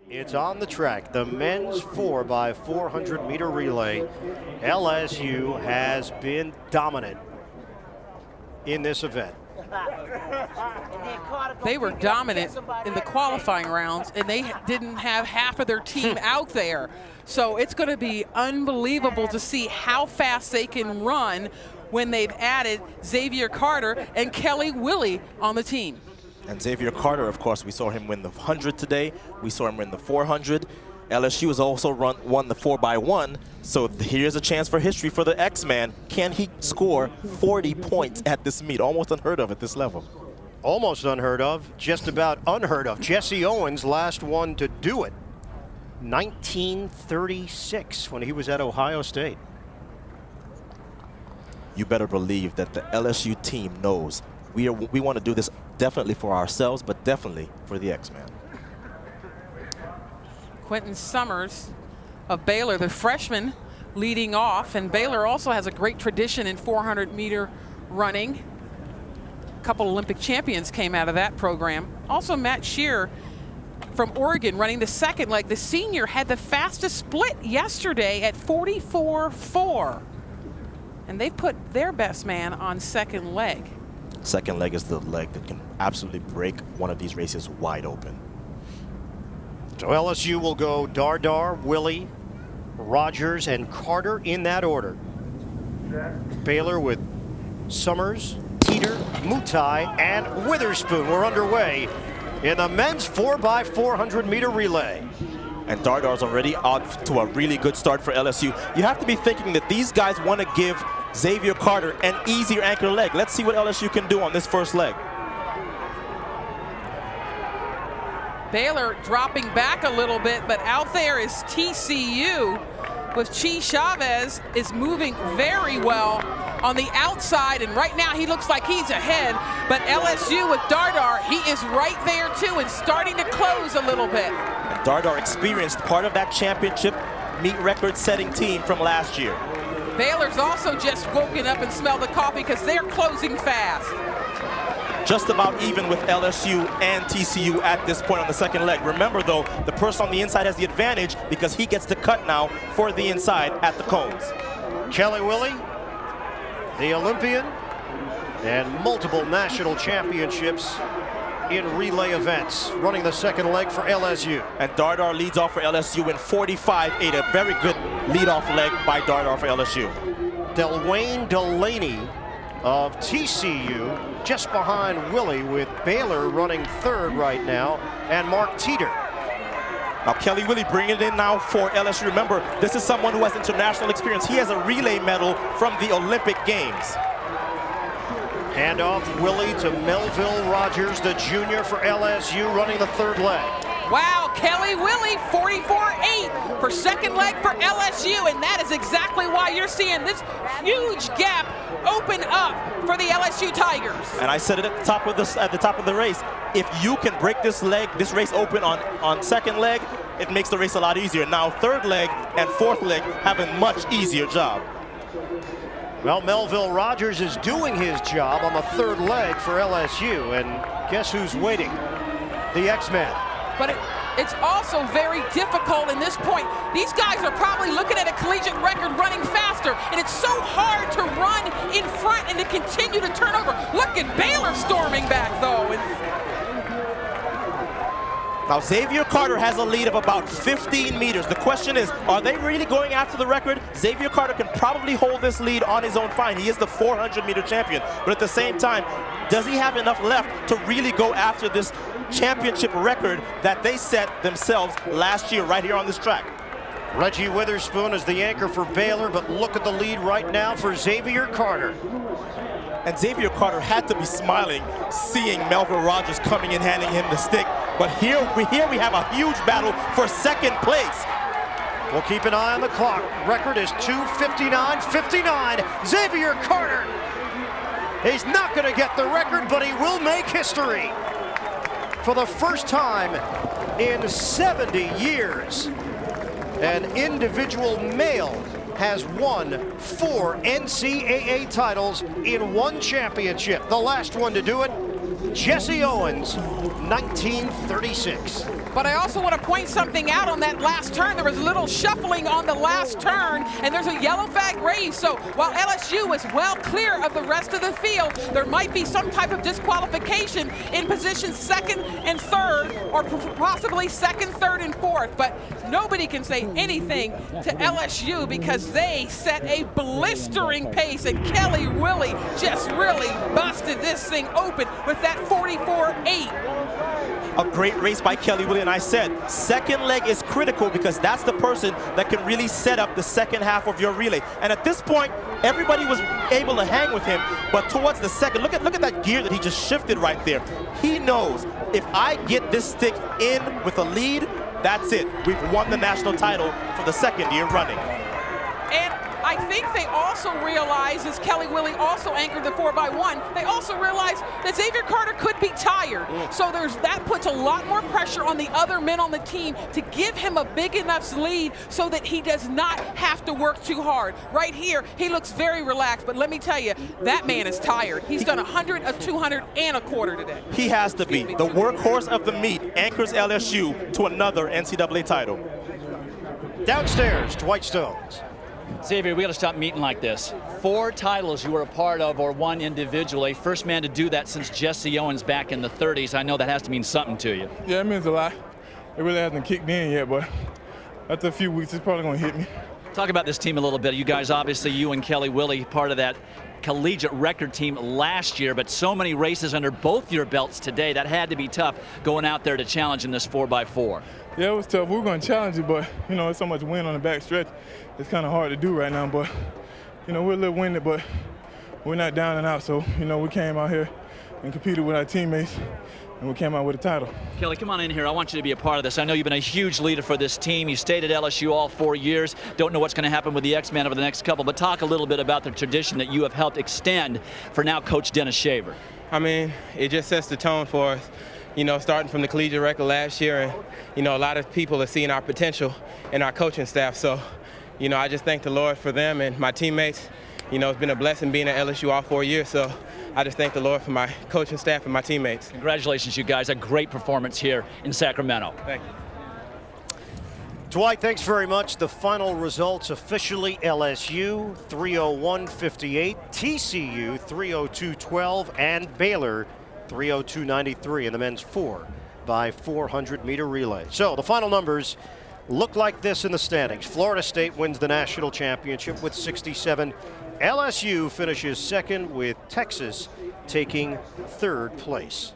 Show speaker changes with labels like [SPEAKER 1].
[SPEAKER 1] It's on the track. The men's 4x400 meter relay. LSU has been dominant in this event.
[SPEAKER 2] They were dominant in the qualifying rounds, and they didn't have half of their team out there. So it's going to be unbelievable to see how fast they can run when they've added Xavier Carter and Kelly Willie on the team.
[SPEAKER 3] And Xavier Carter, of course, we saw him win the 100 today. We saw him win the 400. LSU has also won the 4x1. So here's a chance for history for the X-Man. Can he score 40 points at this meet? Almost unheard of at this level.
[SPEAKER 1] Almost unheard of, just about unheard of. Jesse Owens, last one to do it. 1936 when he was at Ohio State.
[SPEAKER 3] You better believe that the LSU team knows we want to do this definitely for ourselves, but definitely for the X-Man.
[SPEAKER 2] Quentin Summers of Baylor, the freshman, leading off. And Baylor also has a great tradition in 400-meter running. A couple Olympic champions came out of that program. Also, Matt Shear from Oregon running the second leg. The senior had the fastest split yesterday at 44.4. And they've put their best man on second leg.
[SPEAKER 3] Second leg is the leg that can absolutely break one of these races wide open.
[SPEAKER 1] So LSU will go Dardar, Willie, Rogers, and Carter in that order. Baylor with Summers, Teeter, Mutai, and Witherspoon. We're underway in the men's 4x400 meter relay.
[SPEAKER 3] And Dardar's already out to a really good start for LSU. You have to be thinking that these guys want to give Xavier Carter an easier anchor leg. Let's see what LSU can do on this first leg.
[SPEAKER 2] Baylor dropping back a little bit, but out there is TCU with Chi Chavez is moving very well on the outside, and right now he looks like he's ahead, but LSU with Dardar, he is right there too and starting to close a little bit.
[SPEAKER 3] And Dardar experienced part of that championship meet record setting team from last year.
[SPEAKER 2] Baylor's also just woken up and smelled the coffee because they're closing fast.
[SPEAKER 3] Just about even with LSU and TCU at this point on the second leg. Remember though, the person on the inside has the advantage because he gets to cut now for the inside at the cones.
[SPEAKER 1] Kelly Willie, the Olympian, and multiple national championships in relay events, running the second leg for LSU.
[SPEAKER 3] And Dardar leads off for LSU in 45.8, a very good leadoff leg by Dardar for LSU.
[SPEAKER 1] Delwayne Delaney of TCU just behind Willie, with Baylor running third right now, and Mark Teeter.
[SPEAKER 3] Now Kelly Willie bringing it in now for LSU. Remember, this is someone who has international experience. He has a relay medal from the Olympic Games.
[SPEAKER 1] Hand off Willie to Melville Rogers, the junior for LSU, running the third leg.
[SPEAKER 2] Wow, Kelly Willie, 44.8 for second leg for LSU, and that is exactly why you're seeing this huge gap open up for the LSU Tigers.
[SPEAKER 3] And I said it at the top of the race. If you can break this race open on second leg, it makes the race a lot easier. Now third leg and fourth leg have a much easier job.
[SPEAKER 1] Well, Melville Rogers is doing his job on the third leg for LSU, and guess who's waiting? The X-Man.
[SPEAKER 2] But it's also very difficult in this point. These guys are probably looking at a collegiate record running faster, and it's so hard to run in front and to continue to turn over. Look at Baylor storming back, though.
[SPEAKER 3] Now Xavier Carter has a lead of about 15 meters. The question is, are they really going after the record? Xavier Carter can probably hold this lead on his own fine. He is the 400-meter champion. But at the same time, does he have enough left to really go after this championship record that they set themselves last year right here on this track?
[SPEAKER 1] Reggie Witherspoon is the anchor for Baylor, but look at the lead right now for Xavier Carter.
[SPEAKER 3] And Xavier Carter had to be smiling seeing Melville Rogers coming in, handing him the stick. But here we have a huge battle for second place.
[SPEAKER 1] We'll keep an eye on the clock. Record is 2:59.59. Xavier Carter. He's not going to get the record, but he will make history. For the first time in 70 years, an individual male has won 4 NCAA titles in one championship. The last one to do it, Jesse Owens, 1936.
[SPEAKER 2] But But I also want to point something out on that last turn. There was a little shuffling on the last turn, and there's a yellow flag raised. So while LSU is well clear of the rest of the field, there might be some type of disqualification in position 2nd and 3rd, or possibly 2nd, 3rd, and 4th. But nobody can say anything to LSU because they set a blistering pace, and Kelly Willie just really busted this thing open with that 44.8.
[SPEAKER 3] A great race by Kelly Willie, and I said second leg is critical because that's the person that can really set up the second half of your relay. And at this point, everybody was able to hang with him, but towards the second, look at that gear that he just shifted right there. He knows if I get this stick in with a lead, that's it. We've won the national title for the 2nd year running.
[SPEAKER 2] And I think they also realize, as Kelly Willie also anchored the 4x1, they also realize that Xavier Carter could be tired. So that puts a lot more pressure on the other men on the team to give him a big enough lead so that he does not have to work too hard. Right here, he looks very relaxed, but let me tell you, that man is tired. He's done 100, a 200, and a quarter today.
[SPEAKER 3] He has to be. The workhorse of the meet anchors LSU to another NCAA title.
[SPEAKER 1] Downstairs, Dwight Stones.
[SPEAKER 4] Xavier, we got to stop meeting like this. 4 titles you were a part of or won individually. First man to do that since Jesse Owens back in the 30s. I know that has to mean something to you.
[SPEAKER 5] Yeah, it means a lot. It really hasn't kicked in yet, but after a few weeks, it's probably going to hit me.
[SPEAKER 4] Talk about this team a little bit. You guys, obviously, you and Kelly Willie, part of that collegiate record team last year, but so many races under both your belts today. That had to be tough going out there to challenge in this 4x4.
[SPEAKER 5] Yeah, it was tough. We were going to challenge it, but, you know, it's so much wind on the back stretch. It's kind of hard to do right now, but, you know, we're a little winded, but we're not down and out. So, you know, we came out here and competed with our teammates, and we came out with a title.
[SPEAKER 4] Kelly, come on in here. I want you to be a part of this. I know you've been a huge leader for this team. You stayed at LSU all 4 years. Don't know what's going to happen with the X-Men over the next couple, but talk a little bit about the tradition that you have helped extend for now Coach Dennis Shaver.
[SPEAKER 6] I mean, it just sets the tone for us. You know, starting from the collegiate record last year, and, you know, a lot of people are seeing our potential in our coaching staff. So, you know, I just thank the Lord for them and my teammates. You know, it's been a blessing being at LSU all 4 years. So I just thank the Lord for my coaching staff and my teammates.
[SPEAKER 4] Congratulations, you guys. A great performance here in Sacramento.
[SPEAKER 6] Thank you.
[SPEAKER 1] Dwight, thanks very much. The final results officially: LSU 301.58, TCU 302.12, and Baylor 302.93 in the men's 4x400 meter relay. So the final numbers look like this in the standings. Florida State wins the national championship with 67. LSU finishes second, with Texas taking 3rd place.